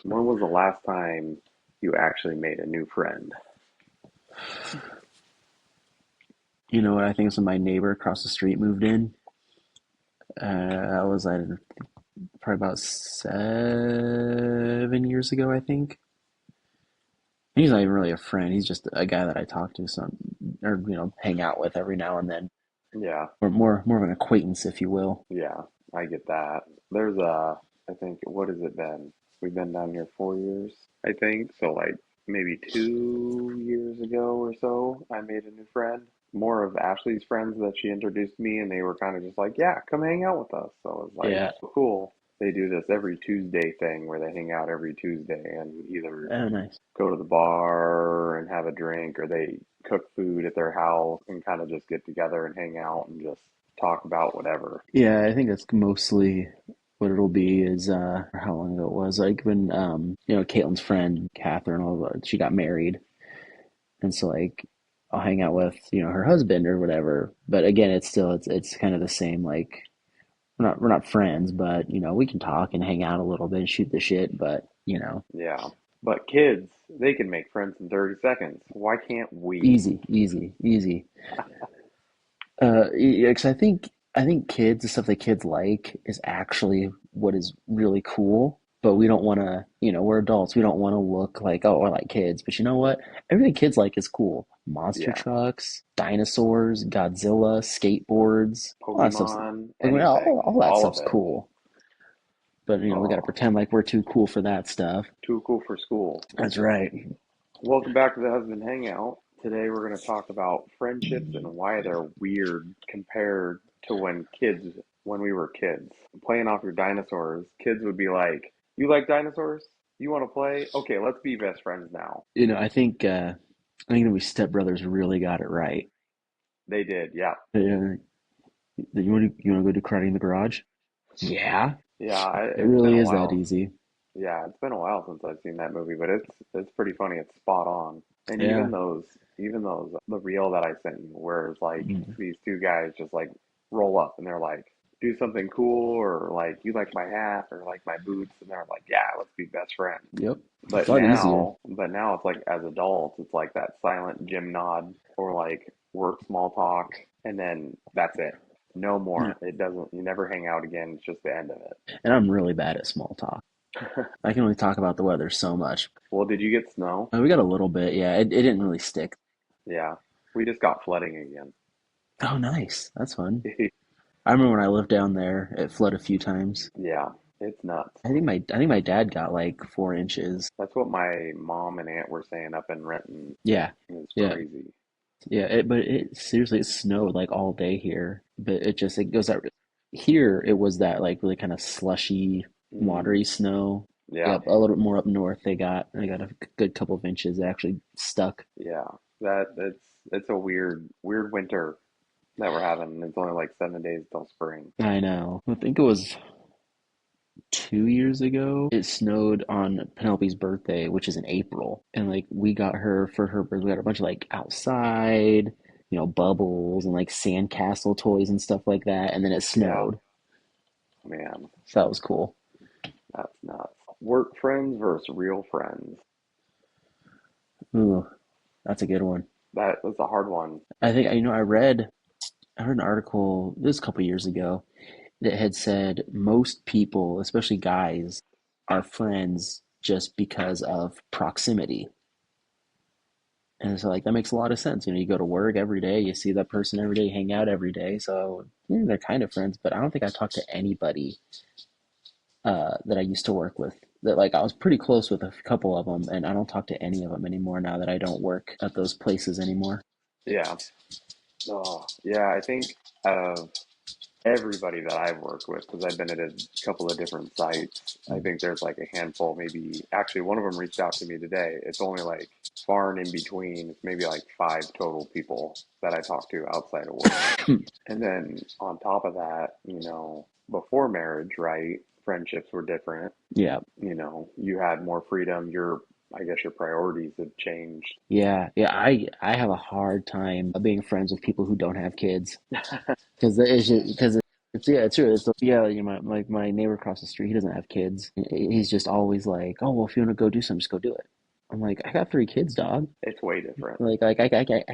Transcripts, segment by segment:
When was the last time you actually made a new friend? You know what? I think it's when my neighbor across the street moved in. I was like probably about 7 years ago, I think. He's not even really a friend. He's just a guy that I talk to some or hang out with every now and then, Yeah, or more of an acquaintance, if you will. yeah, I get that. I think, what has it been? We've been down here 4 years, I think. So, like, maybe 2 years ago or so, I made a new friend. More of Ashley's friends that she introduced me, and they were kind of just like, yeah, come hang out with us. So it was like, Yeah. cool. They do this every Tuesday thing where they hang out every Tuesday and either Oh, nice. go to the bar and have a drink, or they cook food at their house and kind of just get together and hang out and just talk about whatever. Yeah, I think that's mostly what it'll be is how long ago it was. Like when Caitlin's friend Catherine, she got married, and so like I'll hang out with her husband or whatever. But again, it's kind of the same. Like we're not friends, but we can talk and hang out a little bit and shoot the shit. But Yeah. But kids, they can make friends in 30 seconds. Why can't we? easy, easy, easy. 'Cause I think kids, the stuff that kids like is actually what is really cool. But we don't want to, we're adults. We don't want to look like, oh, I like kids. But you know what? Everything kids like is cool. Monster Yeah. trucks, dinosaurs, Godzilla, skateboards, all that stuff's Pokemon, like, all, anything, all that all of stuff's it. cool. But we got to Oh, pretend like we're too cool for that stuff. too cool for school. That's right. Welcome back to the Husband Hangout. Today we're going to talk about friendships and why they're weird compared to when we were kids. Playing off your dinosaurs, kids would be like, "You like dinosaurs? You want to play? Okay, let's be best friends now." I think that we stepbrothers really got it right. They did, yeah. You want to go do karate in the garage? Yeah, Yeah, it it's been really a is that while. easy. Yeah, it's been a while since I've seen that movie, but it's pretty funny. It's spot on. And Yeah. even those the reel that I sent you, where it's like Mm. these two guys just like roll up and they're like, do something cool, or like, you like my hat or like my boots, and they're like, yeah, let's be best friends. Yep. It's But a lot easier. now it's like as adults, it's like that silent gym nod or like work small talk, and then that's it. No Yeah. more. It doesn't. You never hang out again. It's just the end of And I'm really bad at small talk. it. I can only talk about the weather so much. Well, did you get snow? We got a little bit. Yeah, it didn't really stick. Yeah, we just got flooding again. Oh, nice. That's fun. I remember when I lived down there, it flooded a few times. Yeah, it's nuts. I think my dad got like 4 inches. That's what my mom and aunt were saying up in Renton. Yeah. It's Yeah. crazy. Yeah, but it seriously it snowed like all day here. But it goes out here. It was that like really kind of slushy, Mm, watery snow. yeah, Yep, a little bit more up north. They got a good couple of inches. It actually stuck. yeah. It's a weird winter that we're having. It's only like 7 days till spring. I know. I think it was 2 years ago. It snowed on Penelope's birthday, which is in April, and like we got her for her birthday. We got a bunch of like outside, bubbles and like sandcastle toys and stuff like that. And then it Yeah, snowed, man, so that was cool. that's nuts. Work friends versus real friends. Ooh, that's a good one. That's a hard one. I think I read an article this was a couple years ago that had said most people, especially guys, are friends just because of proximity. And so like that makes a lot of sense. You go to work every day, you see that person every day, hang out every day. So yeah, they're kind of friends, but I don't think I talked to anybody that I used to work with. That like I was pretty close with a couple of them, and I don't talk to any of them anymore now that I don't work at those places anymore. Yeah. Oh, yeah. I think out of everybody that I've worked with, because I've been at a couple of different sites, I think there's like a handful, maybe actually one of them reached out to me today. It's only like far and in between, it's maybe like five total people that I talk to outside of work. And then on top of that, before marriage, right, friendships were different. Yeah, You had more freedom. I guess your priorities have changed. yeah, yeah. I have a hard time being friends with people who don't have kids because it's it's true. Yeah, my neighbor across the street, he doesn't have kids. He's just always like, oh well, if you want to go do something, just go do it. I'm like, I got three kids, dog. It's way different. I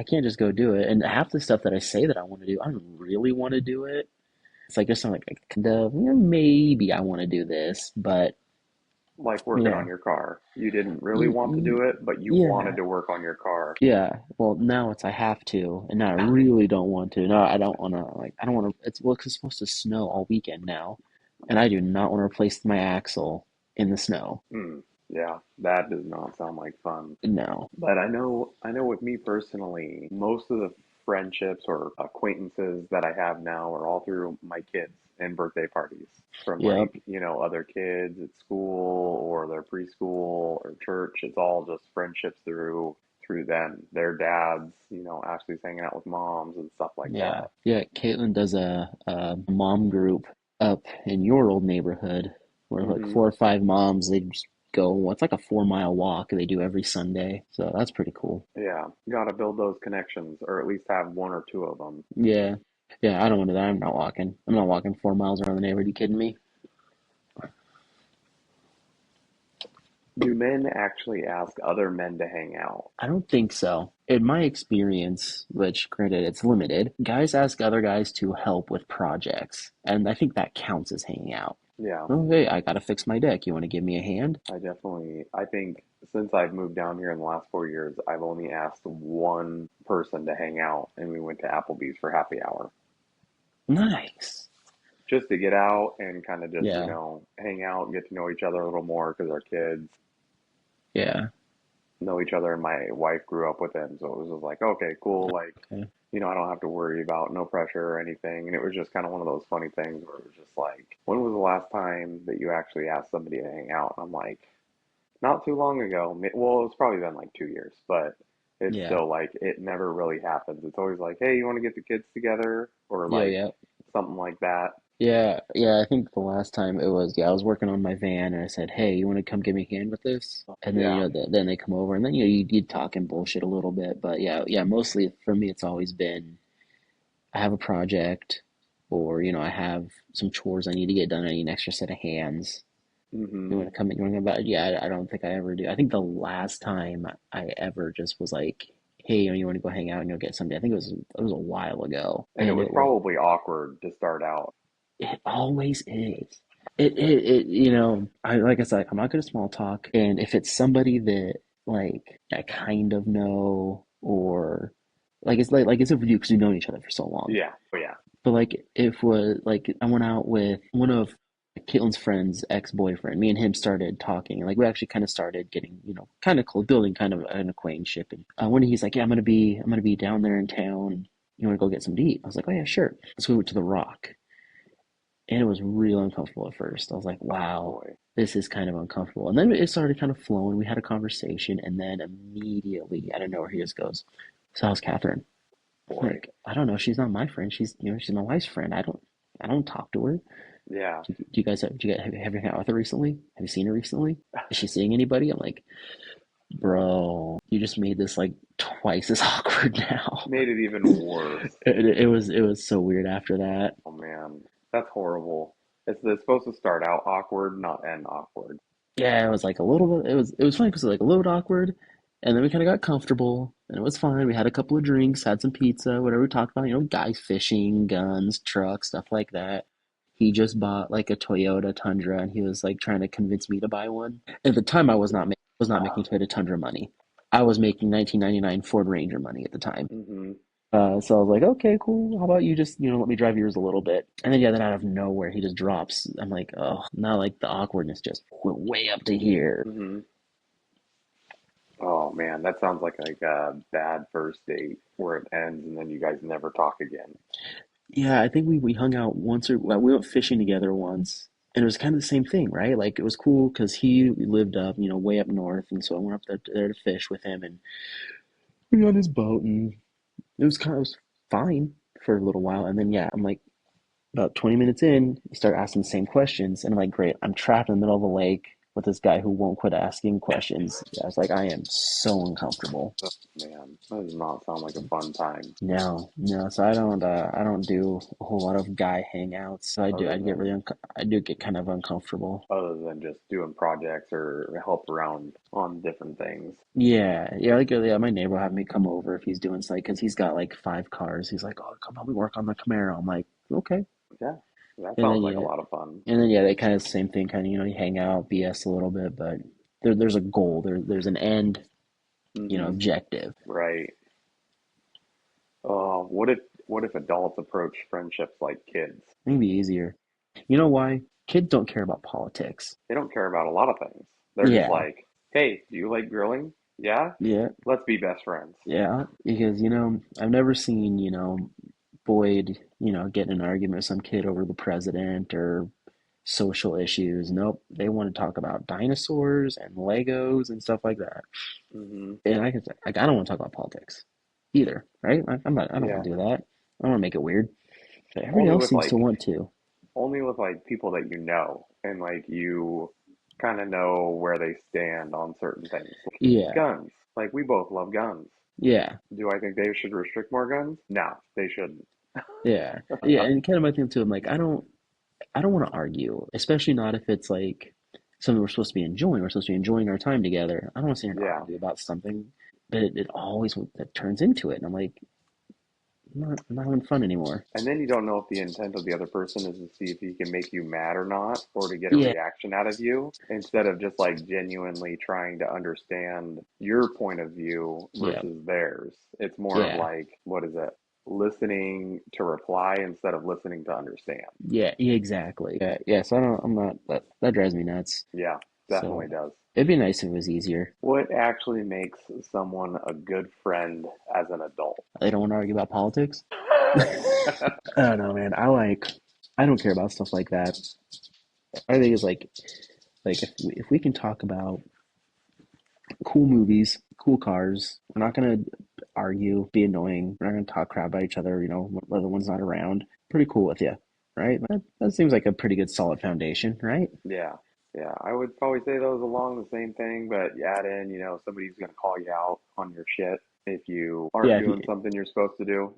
can't just go do it. And half the stuff that I say that I want to do, I don't really want to do it. It's like just I'm like, kind of, maybe I want to do this, but Like working on yeah, your car. You didn't really want to do it, but you wanted yeah, to work on your car. yeah. Well, now it's I have to, and now I really don't want to. No, I don't want to. Like, I don't want to. It's well, 'cause it's supposed to snow all weekend now, and I do not want to replace my axle in the snow. Hmm. Yeah, that does not sound like fun. No. But I know with me personally, most of the friendships or acquaintances that I have now are all through my kids and birthday parties from Yep. like, other kids at school or their preschool or church. It's all just friendships through them. Their dads, actually hanging out with moms and stuff like Yeah. that. Yeah. Caitlin does a mom group up in your old neighborhood where like Hmm. four or five moms, they just go, it's like a 4 mile walk they do every Sunday. So that's pretty cool. Yeah, got to build those connections or at least have one or two of them. Yeah. Yeah. I don't want to do that. I'm not walking. I'm not walking 4 miles around the neighborhood. You kidding me? Do men actually ask other men to hang out? I don't think so. In my experience, which granted it's limited, guys ask other guys to help with projects. And I think that counts as hanging out. Yeah, Oh, hey, I gotta fix my deck. You want to give me a hand? I think since I've moved down here in the last 4 years, I've only asked one person to hang out, and we went to Applebee's for happy hour Nice. just to get out and kind of just, Yeah. hang out, get to know each other a little more because our kids Yeah. know each other, and my wife grew up with them, so it was just like, okay, cool, like, Okay. I don't have to worry about no pressure or anything, and it was just kind of one of those funny things where it was just like, when was the last time that you actually asked somebody to hang out? And I'm like, not too long ago. Well, it's probably been like 2 years, but it's Yeah. still like it never really happens. It's always like, hey, you want to get the kids together, or Yeah. like Yeah. something like that. Yeah. Yeah. I think the last time it was, yeah, I was working on my van and I said, hey, you want to come give me a hand with this? And then, Yeah. then they come over and then, you talk and bullshit a little bit. But yeah, yeah, mostly for me, it's always been I have a project or, I have some chores I need to get done. I need an extra set of hands. You Hmm. want to come in? You want to come about? Yeah, I don't think I ever do. I think the last time I ever just was like, "Hey, you want to go hang out and you'll get something?" I think it was a while ago, And it and was it was. probably awkward to start out. It always is. I like I said, I'm not good at small talk, and if it's somebody that like I kind of know, or like it's with you because we've known each other for so long. Yeah. Oh yeah. But like if was like I went out with one of Caitlin's friend's ex-boyfriend. Me and him started talking, and like we actually kind of started getting, kind of close, building kind of an acquaintanceship. And one day he's like, "Yeah, I'm gonna be down there in town. You want to go get some to eat?" I was like, "Oh yeah, sure." So we went to the Rock, and it was real uncomfortable at first. I was like, Oh "Wow, boy. this is kind of uncomfortable." And then it started kind of flowing. We had a conversation, and then immediately out of nowhere, he just goes, "So how's Catherine?" I'm Boy. like, I don't know. She's not my friend. She's my wife's friend. I don't talk to her. Yeah. Have you hung out with her recently? Have you seen her recently? Is she seeing anybody? I'm like, bro, you just made this like twice as awkward now. Made it even worse. It was so weird after that. Oh man, that's horrible. It's supposed to start out awkward, not end awkward. Yeah, it was like a little bit. It was funny because like a little bit awkward, and then we kind of got comfortable, and it was fine. We had a couple of drinks, had some pizza, whatever we talked about. Guys fishing, guns, trucks, stuff like that. He just bought like a Toyota Tundra, and he was like trying to convince me to buy one. At the time, I was not making Toyota Tundra money. I was making 1999 Ford Ranger money at the time. Hmm. So I was like, okay, cool. How about you just, let me drive yours a little bit? And then, yeah, then out of nowhere, he just drops. I'm like, oh, now like the awkwardness just went way up to here. Hmm. Oh man, that sounds like a bad first date where it ends and then you guys never talk again. Yeah, I think we hung out once or well, we went fishing together once. And it was kind of the same thing, right? Like it was cool because he lived up, way up north, and so I went up there to fish with him, and we got on his boat, and it was fine for a little while, and then yeah, I'm like about 20 minutes in, you start asking the same questions, and I'm like, great, I'm trapped in the middle of the lake. with this guy who won't quit asking questions. Yeah, I was like, I am so uncomfortable. Oh, man, that does not sound like a fun time. No, no. So I don't do a whole lot of guy hangouts. So Other than I do get kind of uncomfortable. just doing projects or help around on different things. Yeah, yeah. Like yeah, my neighbor will have me come over if he's doing something because he's got like 5 cars. He's like, oh, come help me work on the Camaro. I'm like, okay. Yeah, that And then sounds like a yeah, lot of fun. and then yeah, they kind of same thing. Kind of you hang out, BS a little bit, but there's a goal. There's an end. Hmm. Objective. Right. What if adults approach friendships like kids? Maybe easier. You know why? Kids don't care about politics. They don't care about a lot of things. They're just Yeah, like, hey, do you like grilling? Yeah, yeah, let's be best friends. yeah. Because I've never seen Boyd get in an argument with some kid over the president or social issues. Nope, they want to talk about dinosaurs and Legos and stuff like that. Hmm. And I can say, like, I don't want to talk about politics either, right? I'm not. I don't want Yeah, to do that. I don't want to make it weird. But everybody only else with seems to like want to. people that you know and like you kind of know where they stand on certain things. Like Yeah, guns. Like we both love guns. yeah, Do I think they should restrict more guns? No, they shouldn't. yeah, yeah. And kind of my thing too. I'm like, I don't want to argue, especially not if it's like something we're supposed to be enjoying. We're supposed to be enjoying our time together. I don't want to sit here and Yeah. argue about something, but it always it turns into it, and I'm like, I'm not having fun anymore. And then you don't know if the intent of the other person is to see if he can make you mad or not, or to get a Yeah, reaction out of you, instead of just like genuinely trying to understand your point of view yeah, versus theirs. It's more of yeah, like, what is it? Listening to reply instead of listening to understand. yeah, exactly. Yeah, yeah. So I don't. I'm not. That drives me nuts. Yeah, definitely So does. it'd be nice if it was easier. What actually makes someone a good friend as an adult? They don't want to argue about politics. I don't know, man. I don't care about stuff like that. I think it's like if we can talk about cool movies, cool cars. We're not gonna argue, be annoying. We're not gonna talk crap about each other. When the other one's not around. Pretty cool with you, right? That seems like a pretty good solid foundation, right? Yeah, yeah. I would probably say those along the same thing, but you add in, somebody's going to call you out on your shit if you aren't Yeah, doing something you're supposed to do,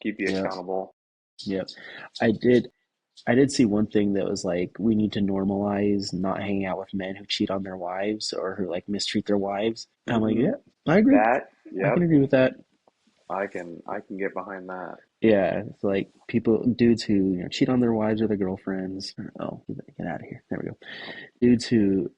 keep you yeah, accountable. yeah. I did. I did see one thing that was like we need to normalize not hanging out with men who cheat on their wives or who like mistreat their wives. And I'm like, Hmm. yeah, I agree. I can Yep, agree with that. I can get behind that. Yeah, it's like dudes who cheat on their wives or their girlfriends. Oh, get out of here. There we go. Dudes who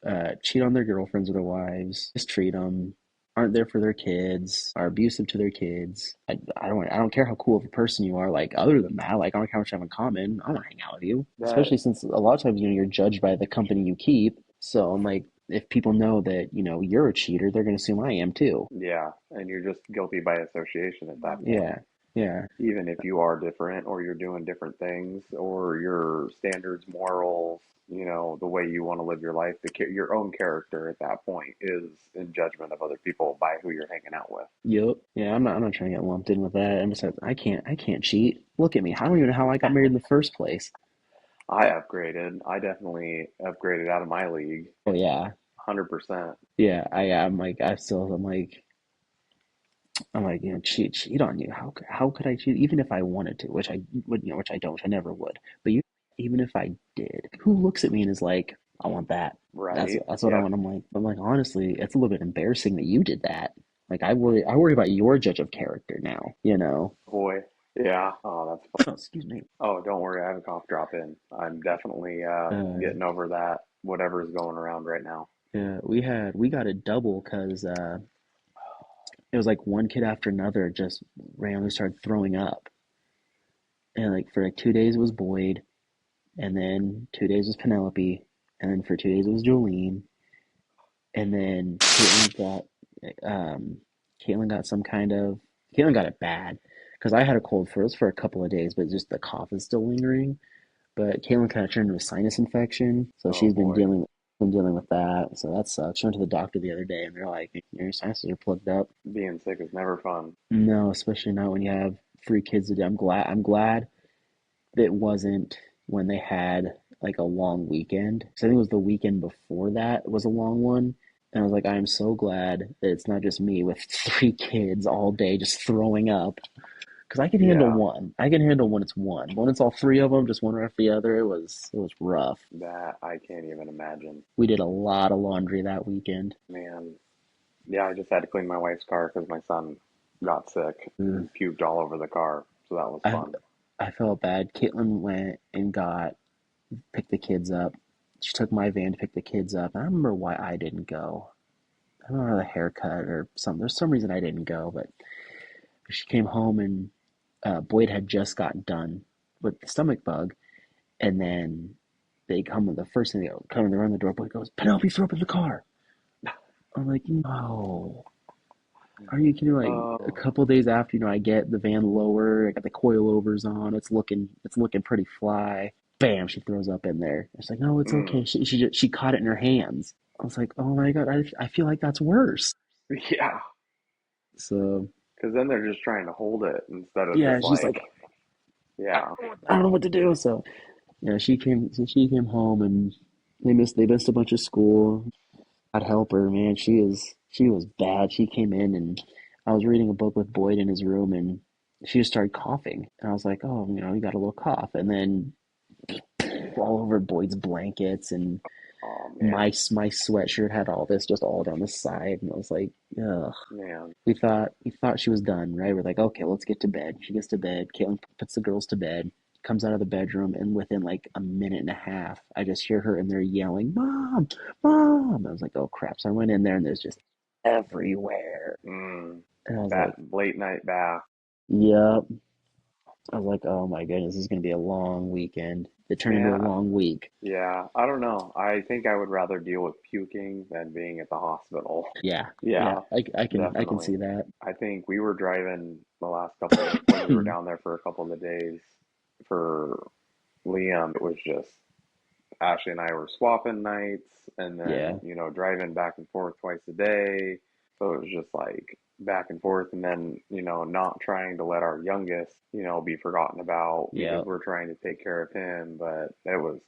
cheat on their girlfriends or their wives, mistreat them, aren't there for their kids, are abusive to their kids. I don't care how cool of a person you are. Like other than that, like I don't care how much you have in common. I want to hang out with you, That, especially since a lot of times you're judged by the company you keep. So I'm like, if people know that you're a cheater, they're going to assume I am too. yeah, and you're just guilty by association at that point. Yeah, yeah, Even if you are different or you're doing different things or your standards, morals, the way you want to live your life, your own character at that point is in judgment of other people by who you're hanging out with. yep, yeah. I'm not trying to get lumped in with that. I'm just like, I can't cheat. Look at me. I don't even know how I got married in the first place. I upgraded. I definitely upgraded out of my league, Oh yeah, 100%. yeah. I'm like, I'm like, cheat on you. How could I cheat? Even if I wanted to, which I would, which I don't, which I never would. But even if I did, who looks at me and is like, I want that. Right? That's what I Yep. want. I'm like, honestly, it's a little bit embarrassing that you did that. Like, I worry about your judge of character now. Boy. Yeah. Oh, that's fun. Oh, excuse me. Oh, don't worry. I have a cough drop in. I'm definitely Uh, getting over that, whatever's going around right now. yeah, we got a double because it was like one kid after another just randomly started throwing up, and like for like 2 days it was Boyd, and then 2 days was Penelope, and then for 2 days it was Jolene, and then um, Caitlin got some kind of Caitlin got it bad because I had a cold first for a couple of days, but just the cough is still lingering. But Caitlin kind of turned into a sinus infection, so Oh, boy. been dealing with that. So that sucks. She went to the doctor the other day, and they're like, your sinuses are plugged up. Being sick is never fun. No, especially not when you have 3 kids to do. I'm glad it wasn't when they had like a long weekend. So I think it was the weekend before that was a long one. And I was like, I am so glad that it's not just me with three kids all day just throwing up. Because I can handle Yeah, one. I can handle when it's one. When it's all three of them, just one after the other, it was rough. that I can't even imagine. We did a lot of laundry that weekend. Man, yeah, I just had to clean my wife's car because my son got sick Mm. and puked all over the car. So that was I fun. I felt bad. Caitlin went and got picked the kids up. She took my van to pick the kids up. I don't remember why I didn't go. I don't know, the haircut or something. There's some reason I didn't go, but she came home and Boyd had just gotten done with the stomach bug, and then they come with the first thing they come around the door. Boyd goes, "Penelope, throw up in the car." I'm like, "No, are you kidding?" Like a Oh, couple days after, I get the van lower, I got the coilovers on, it's looking pretty fly. Bam, she throws up in there. It's like, no, it's okay. mm, She caught it in her hands. I was like, oh my God, I feel like that's worse. yeah, So because then they're just trying to hold it instead of yeah, just she's like, like, yeah, I don't know what to do. So yeah, she came home and they missed a bunch of school. God help her, man. She was bad. She came in and I was reading a book with Boyd in his room and she just started coughing. And I was like, oh, you got a little cough. And then all over Boyd's blankets and oh my man, my sweatshirt had all this just all down the side. And I was like, ugh. man, We thought she was done, right? We're like, okay, let's get to bed. She gets to bed. Caitlin puts the girls to bed, comes out of the bedroom, and within like a minute and a half, I just hear her in there yelling, "Mom, Mom!" I was like, oh crap. So I went in there and there's just everywhere. mm, And I was that like, late night bath. yep. I was like, oh my goodness, this is gonna be a long weekend. It turned into a Man, long week. yeah, I don't know. I think I would rather deal with puking than being at the hospital. Yeah, yeah, Yeah, I can see definitely. that. I think we were driving the last couple when we were down there for a couple of days for Liam. It was just Ashley and I were swapping nights and Yeah, then, driving back and forth twice a day. So it was just like back and forth and then, not trying to let our youngest, be forgotten about yeah, because we're trying to take care of him. But it was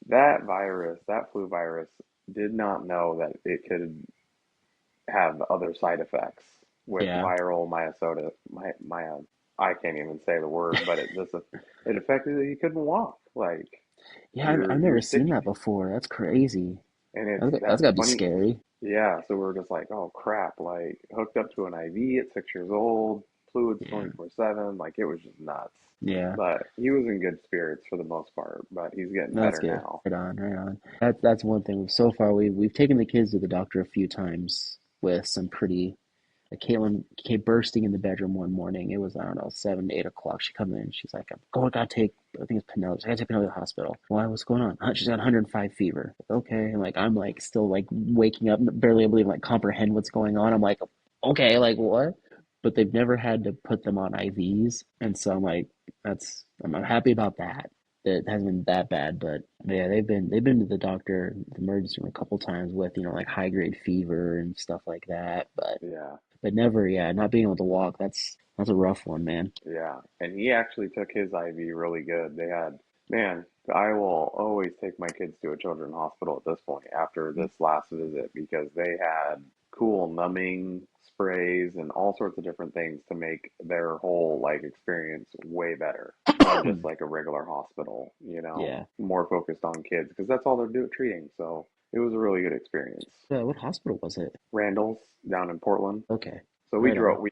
that virus, that flu virus, did not know that it could have other side effects with yeah, viral myosota, I can't even say the word, but it affected that he couldn't walk. Like yeah. I've you're never seen sick, that before. That's crazy. and That's that's gotta be funny. scary. Yeah, so we're just like, oh crap, like hooked up to an IV at 6 years old, fluids Yeah, 24/7, like it was just nuts. yeah. But he was in good spirits for the most part, but he's getting That's better good. now. Right on, right on. That's one thing. So far, we've taken the kids to the doctor a few times with some pretty. Like Caitlin came bursting in the bedroom one morning. It was, I don't know, 7, 8 o'clock. She comes in. She's like, I'm going. Gotta take. I think it's Penelope. I gotta take Penelope to the hospital. Why? What's going on? She's got 105 fever. Okay. And like I'm like still like waking up, barely able to even like comprehend what's going on. I'm like, okay, like what? But they've never had to put them on IVs, and so I'm like, I'm happy about that. It hasn't been that bad, but yeah, they've been to the doctor, the emergency room a couple times with like high grade fever and stuff like that, Yeah, but never, yeah, not being able to walk. That's a rough one, man. yeah. And he actually took his IV really good. Man, I will always take my kids to a children's hospital at this point after this last visit because they had cool numbing sprays and all sorts of different things to make their whole like experience way better than just like a regular hospital, Yeah. more focused on kids because that's all they're treating. So it was a really good experience. What hospital was it? Randall's down in Portland. Okay, So we right on. drove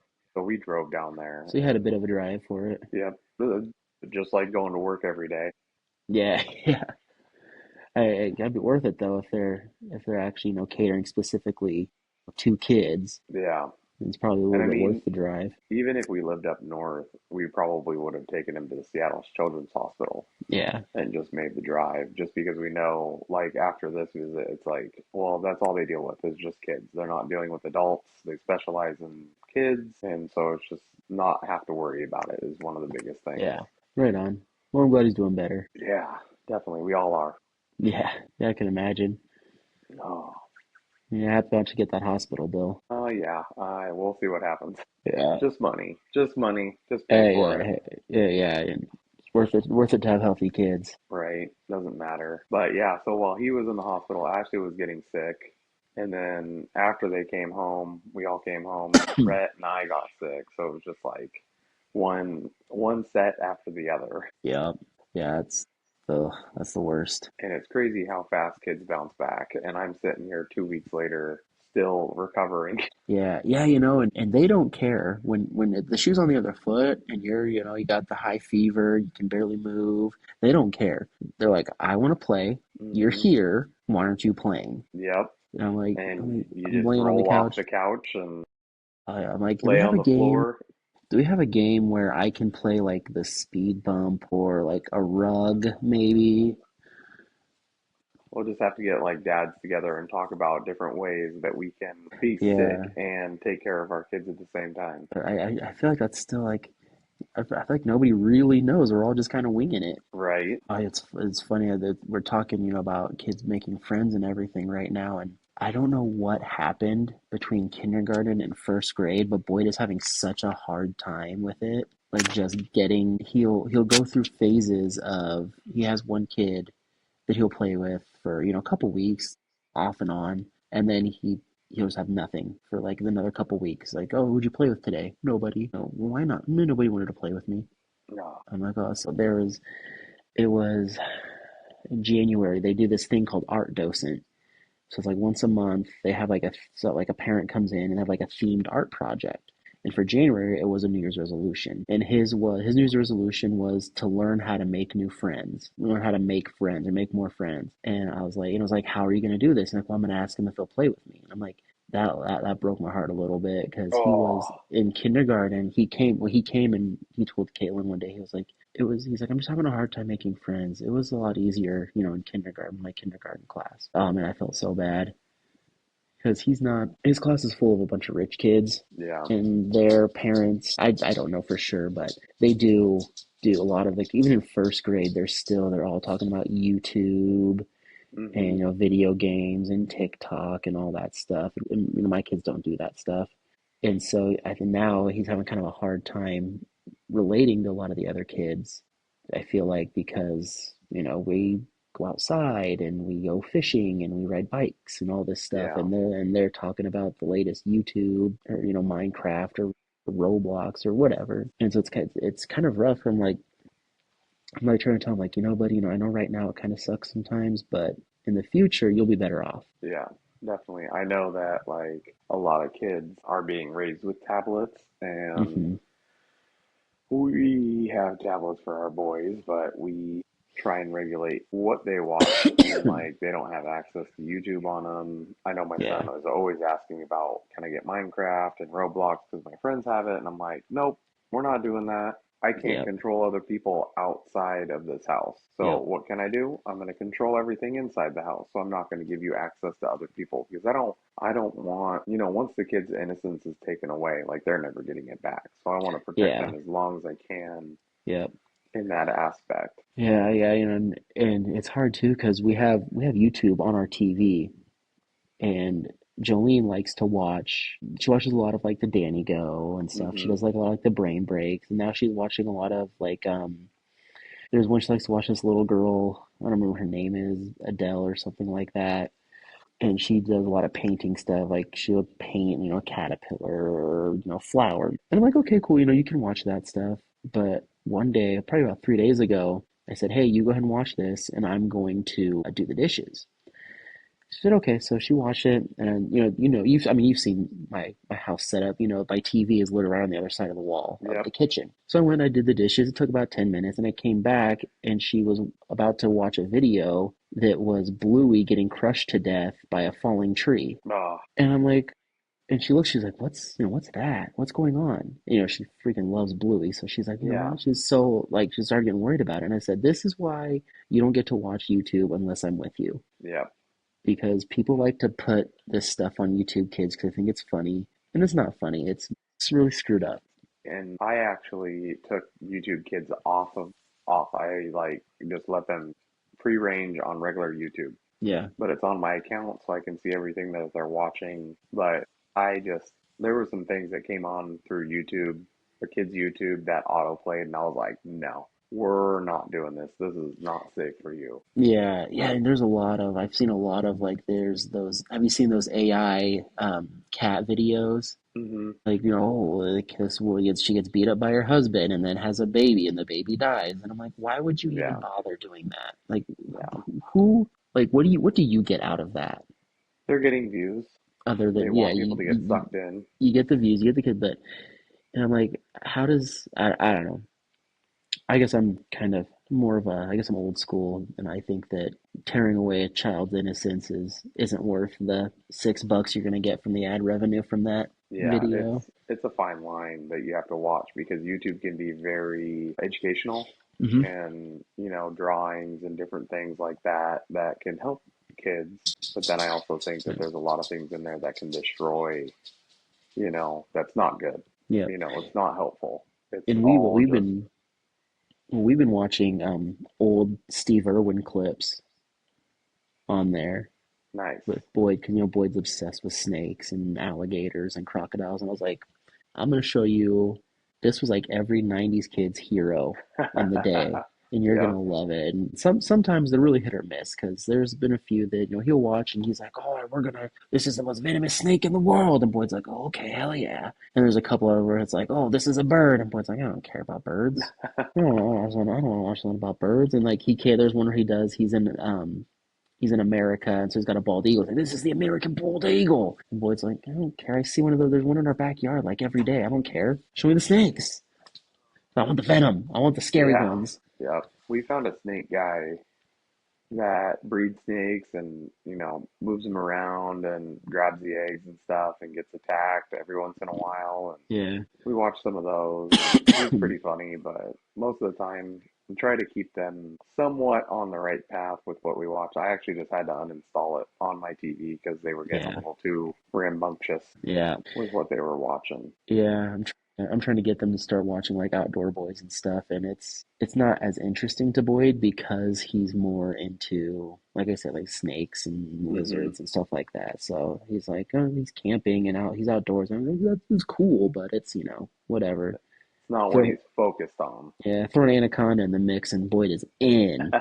we drove down there So you had a and bit of a drive for it. yep, just like going to work every day. Yeah, yeah. It gotta be worth it though if they're actually catering specifically to kids. Yeah. It's probably a And little I bit mean, worth the drive. even if we lived up north, we probably would have taken him to the Seattle Children's Hospital Yeah, and just made the drive just because we know, like, after this visit, it's like, well, that's all they deal with is just kids. They're not dealing with adults. They specialize in kids. And so it's just not have to worry about it is one of the biggest things. yeah. Right on. Well, I'm glad he's doing better. Yeah, definitely. We all are. Yeah, yeah, I can imagine. Oh, Yeah, I have to get that hospital bill. oh yeah. We'll see what happens. Yeah. Just money. Just money. Just pay for it. Yeah, yeah. Worth it to have healthy kids. right? Doesn't matter. But yeah, so while he was in the hospital, Ashley was getting sick. And then after they came home, we all came home, Rhett and I got sick. So it was just like one set after the other. Yep. Yeah, that's the worst. And it's crazy how fast kids bounce back. And I'm sitting here 2 weeks later, still recovering. Yeah, yeah, and they don't care when the shoe's on the other foot and you got the high fever, you can barely move. They don't care. They're like, I want to play. You're Hmm. here. Why aren't you playing? Yep. And I'm like, And you I'm just laying on the roll off couch. the couch and I'm like, do we lay have on a the game? floor. Do we have a game where I can play like the speed bump or like a rug maybe? We'll just have to get like dads together and talk about different ways that we can be sick Yeah. and take care of our kids at the same time. But I feel like that's still like I feel like nobody really knows. We're all just kind of winging it. Right? It's funny that we're talking, about kids making friends and everything right now, and I don't know what happened between kindergarten and first grade, but Boyd is having such a hard time with it. Like just getting, he'll go through phases of he has one kid that he'll play with for a couple weeks off and on, and then he'll just have nothing for like another couple weeks. Like, oh, who'd you play with today? Nobody. No, well, why not? No, nobody wanted to play with me. No. I'm like, oh, so it was in January. They do this thing called Art Docent. So it's like once a month they have like a parent comes in and have like a themed art project. And for January it was a New Year's resolution. And his New Year's resolution was to learn how to make new friends, learn how to make friends and make more friends. And it was like, how are you going to do this? And like, well, I'm going to ask him if he'll play with me. And I'm like, that broke my heart a little bit because he was Oh, in kindergarten. He came and he told Caitlin one day, he was like, he's like, I'm just having a hard time making friends. It was a lot easier, in kindergarten, my kindergarten class. And I felt so bad because his class is full of a bunch of rich kids yeah. and their parents, I don't know for sure, but they do a lot of like, even in first grade, they're all talking about YouTube and, Hmm. video games and TikTok and all that stuff. And, my kids don't do that stuff. And so I think now he's having kind of a hard time relating to a lot of the other kids. I feel like because, we go outside and we go fishing and we ride bikes and all this stuff Yeah. and they're talking about the latest YouTube or, Minecraft or Roblox or whatever. And so it's kind of rough. I'm like trying to tell him like, buddy, I know right now it kind of sucks sometimes, but in the future you'll be better off. Yeah. Definitely. I know that like a lot of kids are being raised with tablets, and Hmm. we have tablets for our boys, but we try and regulate what they watch. And like, they don't have access to YouTube on them. I know my son Yeah. is always asking about, can I get Minecraft and Roblox because my friends have it? And I'm like, nope, we're not doing that. I can't Yep. control other people outside of this house. So Yep. what can I do? I'm going to control everything inside the house. So I'm not going to give you access to other people because I don't want, once the kid's innocence is taken away, like they're never getting it back. So I want to protect Yeah. them as long as I can Yep. in that aspect. Yeah, yeah, and it's hard too because we have YouTube on our TV, and Jolene likes to watch. She watches a lot of like the Danny Go and stuff. She Hmm. does like a lot of like the brain breaks, and now she's watching a lot of like there's one she likes to watch, this little girl. I don't remember what her name is, Adele or something like that. And she does a lot of painting stuff. Like she'll paint, a caterpillar or flower. And I'm like, okay, cool. You can watch that stuff. But one day, probably about 3 days ago, I said, hey, you go ahead and watch this, and I'm going to do the dishes. She said, okay. So she watched it, and you've seen my house set up. My TV is lit around on the other side of the wall of the Yep. kitchen. So I went, I did the dishes. It took about 10 minutes, and I came back, and she was about to watch a video that was Bluey getting crushed to death by a falling tree. Oh, And I'm like, and she looks, she's like, what's that? What's going on? She freaking loves Bluey. So she's like, yeah. she's so, like, she started getting worried about it. And I said, this is why you don't get to watch YouTube unless I'm with you. Yep. Because people like to put this stuff on YouTube Kids because they think it's funny. And it's not funny. It's really screwed up. And I actually took YouTube Kids off. I like just let them free range on regular YouTube, Yeah. but it's on my account so I can see everything that they're watching. But there were some things that came on through YouTube, the kids' YouTube that auto played, and I was like, no. we're not doing this. This is not safe for you. Yeah, yeah, and there's a lot of I've seen a lot of like there's those have you seen those AI cat videos? Hmm. Like, like this woman gets she gets beat up by her husband and then has a baby and the baby dies. And I'm like, why would you even Yeah, bother doing that? Like yeah. who like what do you get out of that? They're getting views. Other They than, yeah, want people to get sucked in. you get the views, you get the kid, but and I'm like, how does I don't know. I guess I'm kind of more of a I guess I'm old school and I think that tearing away a child's innocence isn't worth the $6 you're gonna get from the ad revenue from that Yeah, video. it's a fine line that you have to watch because YouTube can be very educational Hmm. and, drawings and different things like that that can help kids. But then I also think that there's a lot of things in there that can destroy, that's not good. Yeah. It's not helpful. It's And all just we've been watching old Steve Irwin clips on there nice. with Boyd, because Boyd's obsessed with snakes and alligators and crocodiles, and I was like, I'm gonna show you. This was like every '90s kid's hero in the day, and you're Yep. gonna love it. And sometimes they're really hit or miss because there's been a few that he'll watch and he's like, oh, this is the most venomous snake in the world, and Boyd's like, oh, okay, hell yeah. And there's a couple of where it's like, oh, this is a bird, and Boyd's like, I don't care about birds. I don't want to watch something about birds. And like he can't. There's one where he does. He's in America, and so he's got a bald eagle. He's like, this is the American bald eagle. And Boyd's like, I don't care. I see one of those. There's one in our backyard like every day. I don't care. Show me the snakes. I want the venom. I want the scary Yeah. ones. Yep. We found a snake guy that breeds snakes and moves them around and grabs the eggs and stuff and gets attacked every once in a while, and Yeah, we watch some of those and he's pretty funny, but most of the time we try to keep them somewhat on the right path with what we watch. I actually just had to uninstall it on my TV because they were getting a yeah, little too rambunctious yeah, with what they were watching. yeah. I'm trying to get them to start watching like Outdoor Boys and stuff, and it's not as interesting to Boyd because he's more into, like I said, like snakes and Hmm. lizards and stuff like that. So he's like, oh, he's camping and he's outdoors. And I'm like, that's cool, but it's whatever. It's not what Throw he's focused on. Yeah, throw an anaconda in the mix and Boyd is in.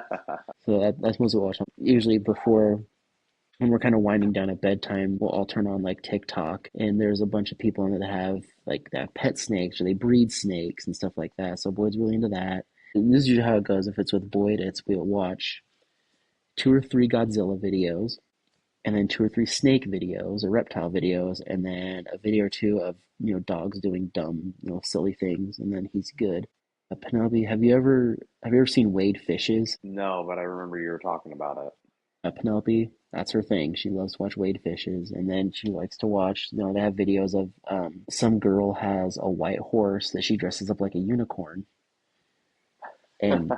So that's mostly what I watch. Usually before when we're kind of winding down at bedtime, we'll all turn on like TikTok, and there's a bunch of people in it that have pet snakes or they breed snakes and stuff like that. So Boyd's really into that. And this is usually how it goes. If it's with Boyd, we'll watch two or three Godzilla videos, and then two or three snake videos or reptile videos, and then a video or two of dogs doing dumb silly things, and then he's good. Penelope, have you ever seen Wade Fishes? No, but I remember you were talking about it. Penelope, that's her thing. She loves to watch Wade Fishes, and then she likes to watch. They have videos of some girl has a white horse that she dresses up like a unicorn, and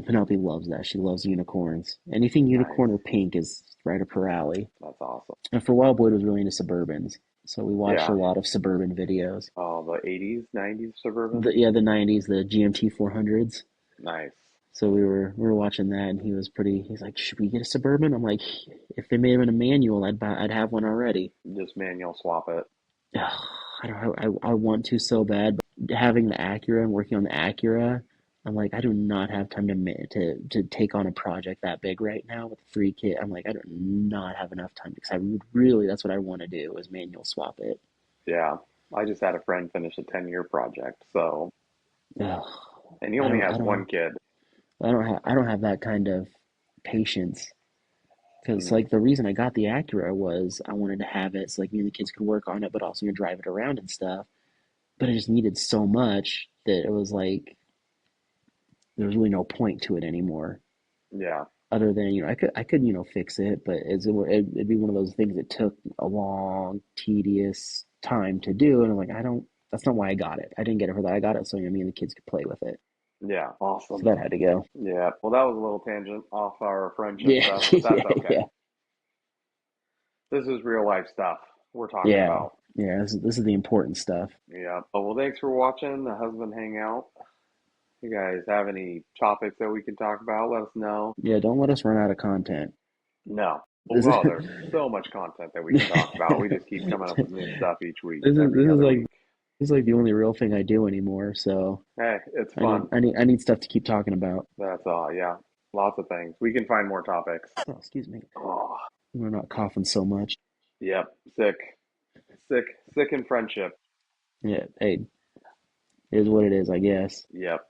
Penelope loves that. She loves unicorns. Anything unicorn Nice. or pink is right up her alley. That's awesome. And for a while, Boyd was really into Suburbans, so we watched a Yeah. lot of Suburban videos. Oh, the 80s, 90s Suburban? The '90s, the GMT 400s. Nice. So we were watching that, and he's like, should we get a Suburban? I'm like, if they made them in a manual, I'd have one already. Just manual swap it. Ugh, I want to so bad, but having the Acura and working on the Acura, I'm like, I do not have time to take on a project that big right now with three kids. I'm like, I do not have enough time because I would really, that's what I want to do is manual swap it. Yeah. I just had a friend finish a 10-year project, so, Ugh, and he I only don't, has I one don't, kid. I don't have that kind of patience. Because Mm, like the reason I got the Acura was I wanted to have it so like me and the kids could work on it, but also drive it around and stuff. But I just needed so much that it was like there was really no point to it anymore. yeah. Other than I could fix it, but it'd be one of those things that took a long, tedious time to do, and I'm like I don't. That's not why I got it. I didn't get it for that. I got it so me and the kids could play with it. Yeah. So Awesome. that had to go. Yeah. Well, that was a little tangent off our friendship Yeah, stuff, but that's yeah, okay. yeah, This is real life stuff we're talking yeah, about. yeah. This is the important stuff. Yeah. Oh, well, thanks for watching the Husband Hangout. You guys have any topics that we can talk about? Let us know. Yeah, don't let us run out of content. No. Oh, This is well, there's so much content that we can talk about. We just keep coming up with new stuff each week, this is every this is other like week. It's like the only real thing I do anymore. So Hey, it's fun. I need stuff to keep talking about. That's all. Yeah, lots of things. We can find more topics. Oh, excuse me. Oh, We're not coughing so much. yep. Sick, sick, sick in friendship. Yeah, hey, it is what it is, I guess. Yep.